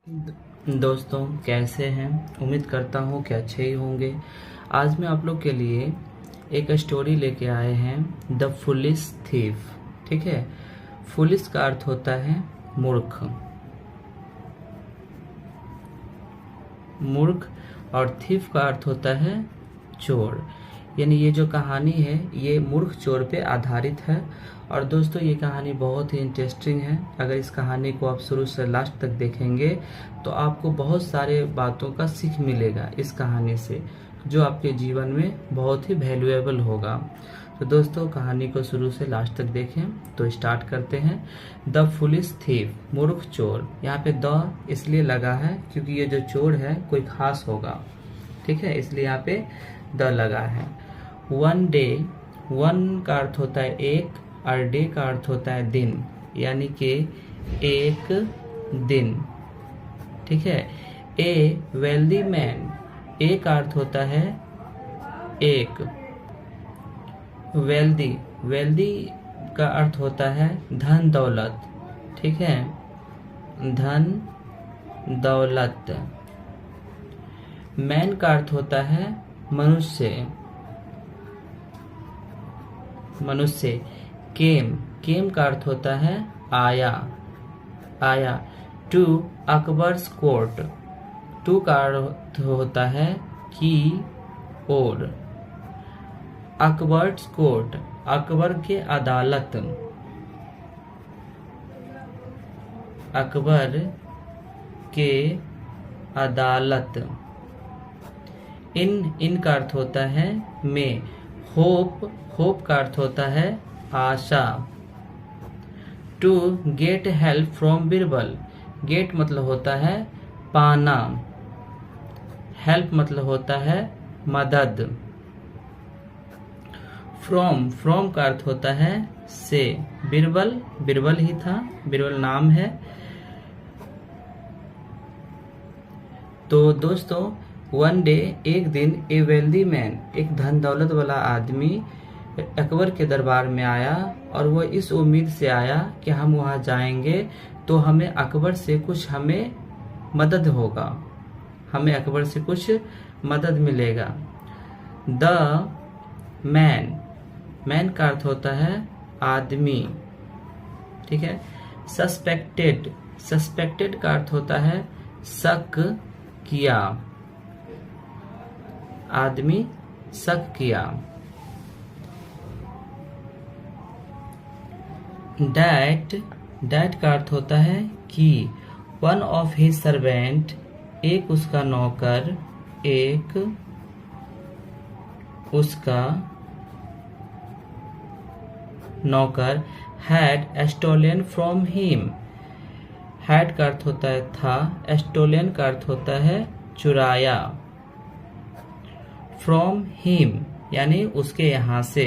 दोस्तों कैसे हैं। उम्मीद करता हूँ कि अच्छे ही होंगे। आज मैं आप लोग के लिए एक स्टोरी लेके आए हैं, द फुलिश थीफ। ठीक है, फुलिश का अर्थ होता है मूर्ख। मूर्ख और थीफ का अर्थ होता है चोर। यानी ये जो कहानी है ये मूर्ख चोर पे आधारित है। और दोस्तों ये कहानी बहुत ही इंटरेस्टिंग है। अगर इस कहानी को आप शुरू से लास्ट तक देखेंगे तो आपको बहुत सारे बातों का सीख मिलेगा इस कहानी से, जो आपके जीवन में बहुत ही वैल्यूएबल होगा। तो दोस्तों कहानी को शुरू से लास्ट तक देखें। तो स्टार्ट करते हैं। द फुलिश थीफ, मूर्ख चोर। यहाँ पे द इसलिए लगा है क्योंकि ये जो चोर है कोई खास होगा। ठीक है, इसलिए यहाँ पे द लगा है। वन डे, वन का अर्थ होता है एक और डे का अर्थ होता है दिन, यानी कि एक दिन। ठीक है, ए वेल्दी मैन, ए का अर्थ होता है एक। वेल्दी, वेल्दी का अर्थ होता है धन दौलत। ठीक है, धन दौलत। मैन का अर्थ होता है मनुष्य, मनुष्य। केम, केम का अर्थ होता है आया, आया। टू अकबर्स कोर्ट, टू का अर्थ होता है की ओर। अकबर्स कोर्ट, अकबर के अदालत, अकबर के अदालत। इन का अर्थ होता है में। होप, होप का अर्थ होता है आशा। To get help from Birbal, get मतलब होता है पाना, हेल्प मतलब होता है मदद। फ्रॉम, फ्रॉम का अर्थ होता है से। बीरबल, बीरबल ही था, बीरबल नाम है। तो दोस्तों वन डे, एक दिन, ए वेल्दी मैन, एक धन दौलत वाला आदमी अकबर के दरबार में आया और वो इस उम्मीद से आया कि हम वहां जाएंगे तो हमें अकबर से कुछ हमें मदद होगा, हमें अकबर से कुछ मदद मिलेगा। द मैन, मैन का अर्थ होता है आदमी। ठीक है। सस्पेक्टेड, सस्पेक्टेड का अर्थ होता है शक किया, आदमी शक किया। डैट, डैट का अर्थ होता है कि। वन ऑफ हिज सर्वेंट, एक उसका नौकर, एक उसका नौकर। Had stolen from him, had का अर्थ होता है था, स्टोलन का अर्थ होता है चुराया। फ्रॉम हिम यानी उसके यहां से,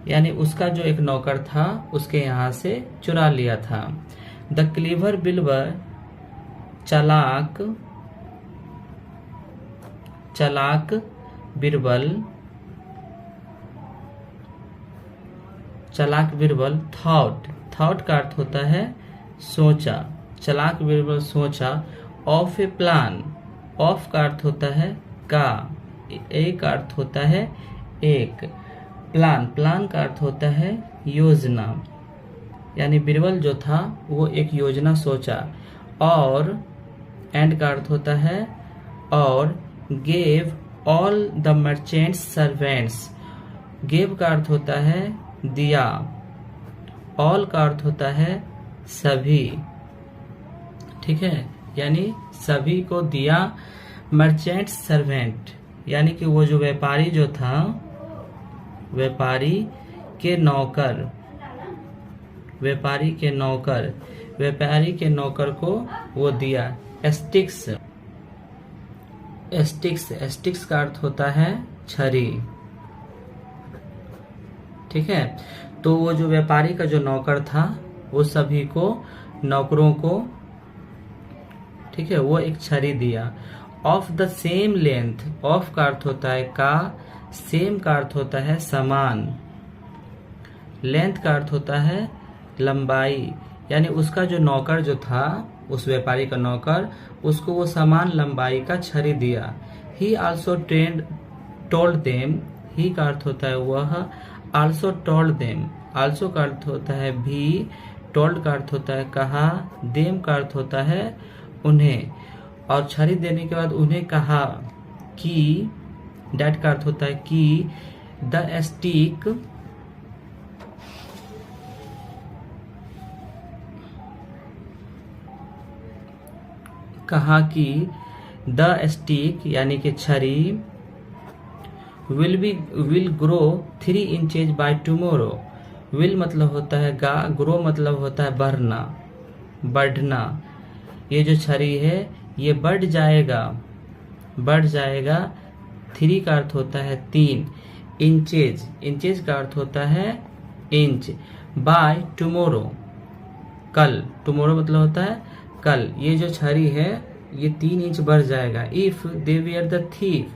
यानी उसका जो एक नौकर था उसके यहाँ से चुरा लिया था। द क्लीवर बिल्बर, चालाक, चालाक बिरबल, चालाक बिरबल। थॉट, थॉट का अर्थ होता है सोचा, चालाक बिरबल सोचा। ऑफ ए प्लान, ऑफ का अर्थ होता है का, ए का अर्थ होता है एक। प्लान, प्लान का अर्थ होता है योजना, यानी बीरबल जो था वो एक योजना सोचा। और एंड का अर्थ होता है और। Gave all the merchants servants, gave का अर्थ होता है दिया, ऑल का अर्थ होता है सभी। ठीक है, यानी सभी को दिया। मर्चेंट्स सर्वेंट यानी कि वो जो व्यापारी जो था, व्यापारी के नौकर, व्यापारी के नौकर, व्यापारी के नौकर को वो दिया। स्टिक्स, स्टिक्स, स्टिक्स का अर्थ होता है छरी। ठीक है, तो वो जो व्यापारी का जो नौकर था वो सभी को, नौकरों को, ठीक है, वो एक छरी दिया। Of the same length, of का अर्थ होता है का, सेम का अर्थ होता है समान, लेंथ का अर्थ होता है लंबाई, यानी उसका जो नौकर जो था, उस व्यापारी का नौकर, उसको वो समान लंबाई का छड़ी दिया। ही आल्सो टोल्ड देम, ही का अर्थ होता है वह, आल्सो टोल्ड देम, आल्सो का अर्थ होता है भी, टोल्ड का अर्थ होता है कहा, देम का अर्थ होता है उन्हें, और छड़ी देने के बाद उन्हें कहा कि, डैट का अर्थ होता है कि, द स्टिक कहा कि, द स्टिक यानी कि छड़ी, will grow 3 inches by tomorrow. Will मतलब होता है गा, ग्रो मतलब होता है बढ़ना। ये जो छड़ी है ये बढ़ जाएगा। 3 का अर्थ होता है 3, इंचेज का अर्थ होता है इंच, बाय टुमारो कल, टुमारो मतलब होता है कल। ये जो छड़ी है ये 3 इंच बढ़ जाएगा। If they were the thief,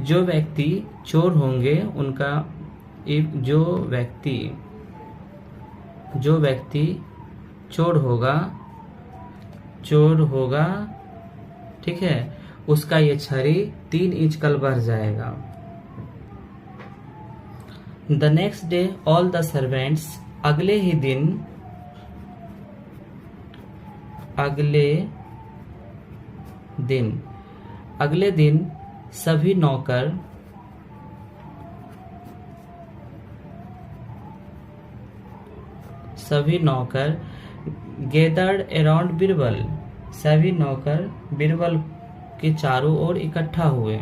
जो व्यक्ति चोर होंगे उनका, जो व्यक्ति चोर होगा, ठीक है, उसका ये छड़ी 3 इंच कल बढ़ जाएगा। The next day all the servants, अगले दिन सभी नौकर गैदर्ड अराउंड बीरबल, सभी नौकर बीरबल के चारों ओर इकट्ठा हुए।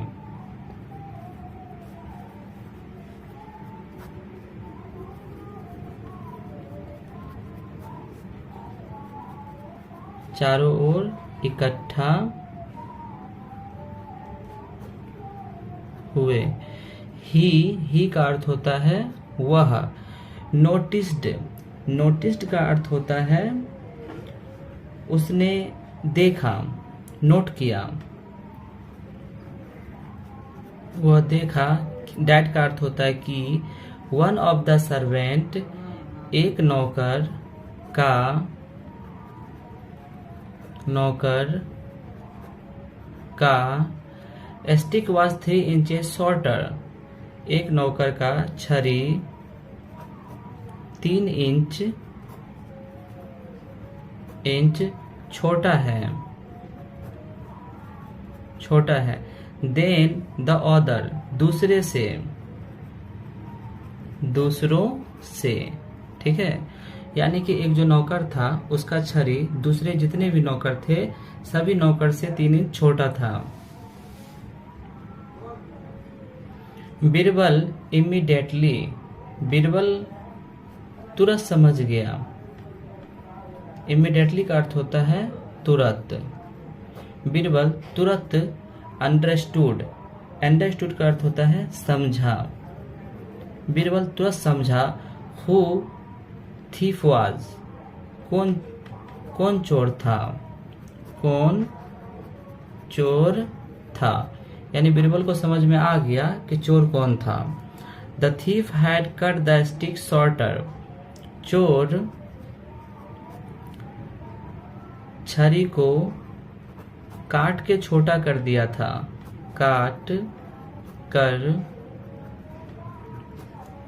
चारों ओर इकट्ठा हुए। ही का अर्थ होता है वह। नोटिस्ड का अर्थ होता है उसने देखा, नोट किया, वह देखा। डैट का अर्थ होता है कि, वन ऑफ द सर्वेंट, एक नौकर का स्टिक वॉज 3 इंचेस शॉर्टर, एक नौकर का छड़ी 3 इंच छोटा है। देन द अदर, दूसरों से, ठीक है। यानी कि एक जो नौकर था उसका छड़ी दूसरे जितने भी नौकर थे सभी नौकर से 3 इंच छोटा था। बीरबल इमीडिएटली, बीरबल तुरंत समझ गया। इमीडिएटली का अर्थ होता है तुरंत। बीरबल तुरंत अंडरस्टूड का अर्थ होता है समझा। बीरबल तुरंत समझा हु थीफ वाज, कौन चोर था। यानी बीरबल को समझ में आ गया कि चोर कौन था। The thief had cut the stick shorter, चोर छड़ी को काट के छोटा कर दिया था, काट कर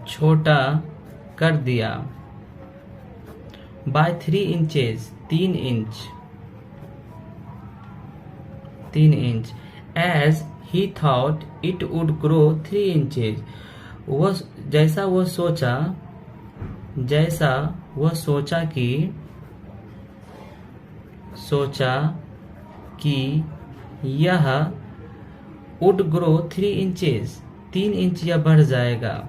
छोटा कर दिया। By 3 inches, 3 inch. As he thought it would grow 3 inches, जैसा वह सोचा कि यह वुड ग्रो 3 इंचेस, 3 इंच यह बढ़ जाएगा।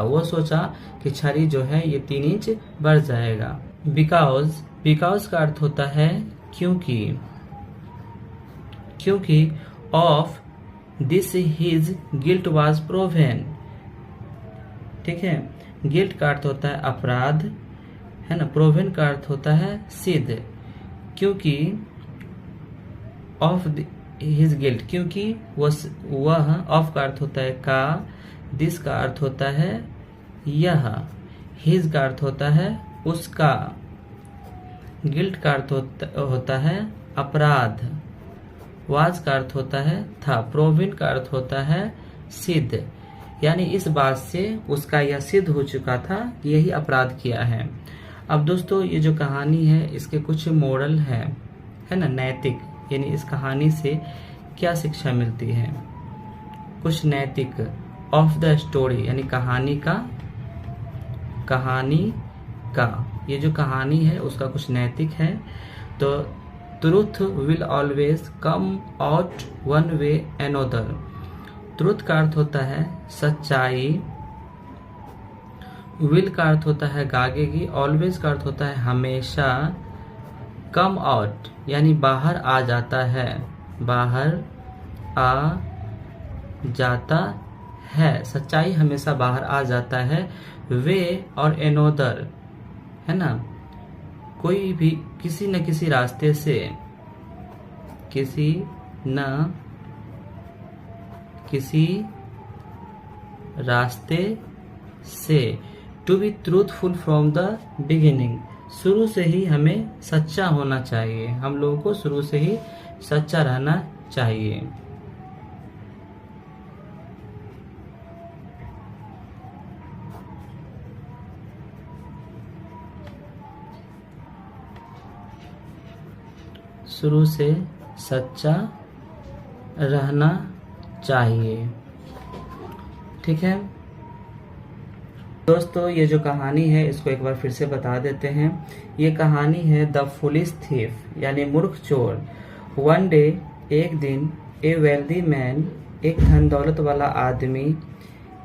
वो सोचा कि छड़ी जो है ये 3 इंच बढ़ जाएगा। बिकॉज का अर्थ होता है क्योंकि of this his guilt was proven, ठीक है। गिल्ट का अर्थ होता है अपराध, है ना। प्रोवेन का अर्थ होता है सिद्ध। क्योंकि ऑफ हिज गिल्ट, क्योंकि वह ऑफ का अर्थ होता है का, दिस का अर्थ होता है यह, हिज का अर्थ होता है उसका, गिल्ट का अर्थ होता है अपराध, वाज का अर्थ होता है था, प्रोविन का अर्थ होता है सिद्ध, यानी इस बात से उसका यह सिद्ध हो चुका था कि यही अपराध किया है। अब दोस्तों ये जो कहानी है इसके कुछ मोरल है ना, नैतिक, यानी इस कहानी से क्या शिक्षा मिलती है, कुछ नैतिक ऑफ द स्टोरी, यानी कहानी का ये जो कहानी है उसका कुछ नैतिक है। तो truth will always come out one way another, truth का अर्थ होता है सच्चाई, विल का अर्थ होता है गागेगी, ऑलवेज का अर्थ होता है हमेशा, कम आउट यानी बाहर आ जाता है, बाहर आ जाता है, सच्चाई हमेशा बाहर आ जाता है। वे और एनोदर है ना, कोई भी किसी न किसी रास्ते से, किसी न किसी रास्ते से, to be truthful from the beginning, शुरू से ही हमें सच्चा होना चाहिए, हम लोगों को शुरू से ही सच्चा रहना चाहिए। शुरू से सच्चा रहना चाहिए। ठीक है दोस्तों, ये जो कहानी है इसको एक बार फिर से बता देते हैं। ये कहानी है द फुलिश थीफ, यानी मूर्ख चोर। वन डे, एक दिन, ए वेल्दी मैन, एक धन दौलत वाला आदमी,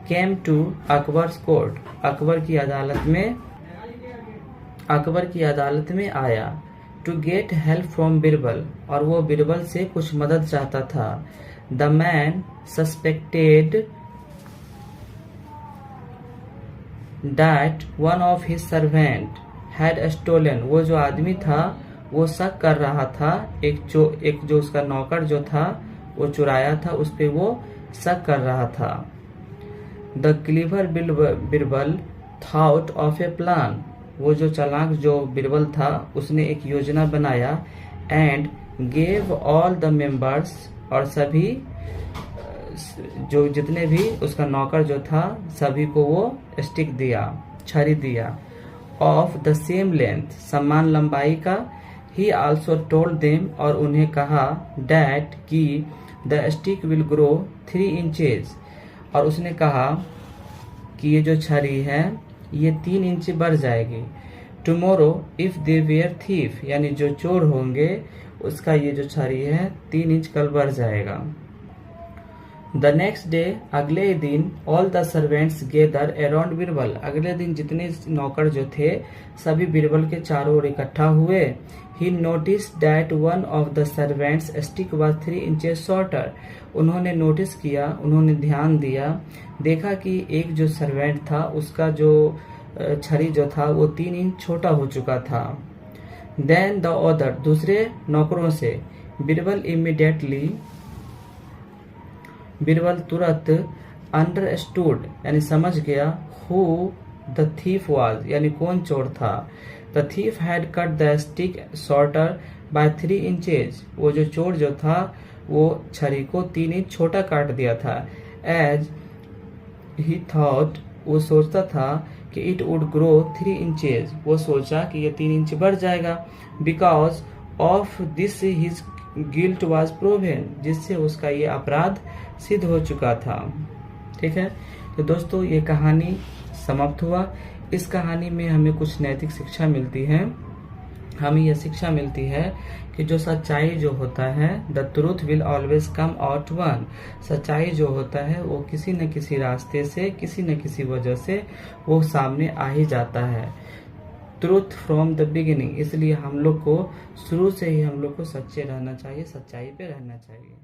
came to Akbar's court, Akbar की अदालत में आया, to get help from Birbal, और वो बिरबल से कुछ मदद चाहता था। The man suspected that one of his servant had stolen, वो जो आदमी था वो शक कर रहा था, एक जो उसका नौकर जो था वो चुराया था, उस पे वो शक कर रहा था। The clever Birbal thought of a plan, वो जो चालाक जो बिरबल था उसने एक योजना बनाया। And gave all the members, और सभी जो जितने भी उसका नौकर जो था सभी को वो स्टिक दिया, छड़ी दिया, ऑफ द सेम लेंथ, समान लंबाई का। ही आल्सो टोल्ड देम, और उन्हें कहा, डैट कि the stick will grow 3 inches, और उसने कहा कि ये जो छड़ी है ये 3 इंच बढ़ जाएगी। Tomorrow if they were thief, यानी जो चोर होंगे उसका ये जो छड़ी है 3 इंच कल बढ़ जाएगा। द नेक्स्ट डे, अगले दिन, all the servants gather around Birbal, अगले दिन जितने नौकर जो थे सभी बिरबल के चारों ओर इकट्ठा हुए। He notice that one of the servants stick was 3 inches shorter, उन्होंने नोटिस किया, उन्होंने ध्यान दिया, देखा कि एक जो सर्वेंट था उसका जो छड़ी जो था वो 3 इंच छोटा हो चुका था। देन द अदर, दूसरे नौकरों से, बिरबल तुरंत अंडरस्टूड यानी समझ गया, हु द थीफ वाज, यानी कौन चोर था। The thief had cut the stick shorter by 3 inches, वो जो चोर जो था वो छड़ी को 3 इंच छोटा काट दिया था। एज ही थॉट, वो सोचता था कि इट वुड ग्रो 3 इंचेस, वो सोचा कि ये 3 इंच बढ़ जाएगा। Because of this his guilt was proven, जिससे उसका ये अपराध सिद्ध हो चुका था। ठीक है, तो दोस्तों ये कहानी समाप्त हुआ। इस कहानी में हमें कुछ नैतिक शिक्षा मिलती है। हमें यह शिक्षा मिलती है कि जो सच्चाई जो होता है, the truth will always come out one, सच्चाई जो होता है वो किसी न किसी रास्ते से, किसी न किसी वजह से वो सामने आ ही जाता है। ट्रूथ फ्रॉम द बिगिनिंग, इसलिए हम लोग को शुरू से ही हम लोग को सच्चे रहना चाहिए, सच्चाई पे रहना चाहिए।